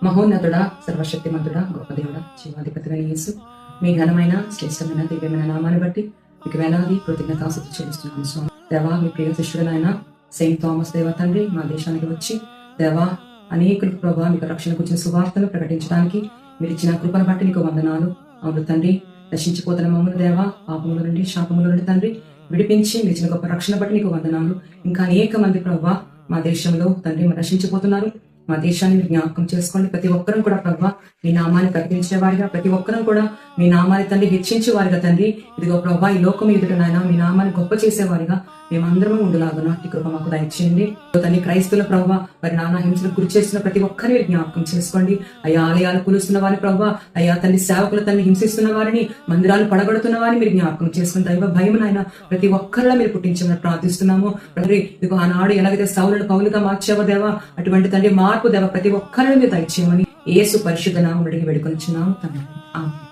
మహోన్నతుడా, సర్వశక్తిమంతుడా, గొప్ప దేవుడా, జీవాధిపతివైన యేసు, మీ ఘనమైన శ్రేష్టమైన దివ్యమైన నామాన్ని బట్టి మీకు వేలాది కృతజ్ఞతాస్తుతులు చెల్లిస్తున్నాను స్వామి. దేవా, మీ ప్రియ శిష్యుడనైన సెయింట్ థామస్ దేవ తండ్రి మా దేశానికి వచ్చి దేవా అనేకులకు ప్రభావ మీకు రక్షణ గురించిన సువార్తను ప్రకటించడానికి మీరు ఇచ్చిన కృపను బట్టి నీకు వందనాలు. అవును తండ్రి, నశించిపోతున్న మమ్మల్ని దేవా పాపముల నుండి శాపముల నుండి తండ్రి విడిపించి మీరు ఇచ్చిన గొప్ప రక్షణ బట్టి నీకు వందనాలు. ఇంకా అనేక మంది ప్రభావ మా దేశంలో తండ్రి నశించిపోతున్నారు. మా దేశాన్ని మీరు జ్ఞాపకం చేసుకోండి. ప్రతి ఒక్కరూ కూడా ప్రభావ మీ నామాన్ని ప్రకటించే వారిగా, ప్రతి ఒక్కరూ కూడా మీ నామాన్ని తండ్రి హెచ్చించే వారిగా తండ్రి ఇదిగో ప్రభావ ఈ లోకం ఎదుట నాయన మీ నామాన్ని గొప్ప చేసేవారిగా మేమందరము ఉండలాగా నాటి కృప మాకు దయచేయండి. తండ్రి క్రైస్తవుల ప్రభావ వారి నానా హింసలకు గురి చేస్తున్న ప్రతి ఒక్కరిని మీరు జ్ఞాపకం చేసుకోండి. అయ్యా ఆలయాలు కూలుస్తున్న వారి ప్రభావ, అయ్యా తండ్రి సేవకులు తండ్రి హింసిస్తున్న వారిని, మందిరాలు పడగొడుతున్న వారిని మీరు జ్ఞాపకం చేసుకుని దైవ భయం నాయన ప్రతి ఒక్కరిలో మీరు పుట్టించమని ప్రార్థిస్తున్నాము. తండ్రి ఇదిగో ఆనాడు ఎలాగైతే సౌలును పౌలుగా మార్చావో దేవా, అటువంటి తండ్రి మార్పు దేవ ప్రతి ఒక్కరిని మీరు దయచేయమని యేసు పరిశుద్ధ నామమున అడిగి వేడుకొనిచున్నాము తండ్రి. ఆమేన్.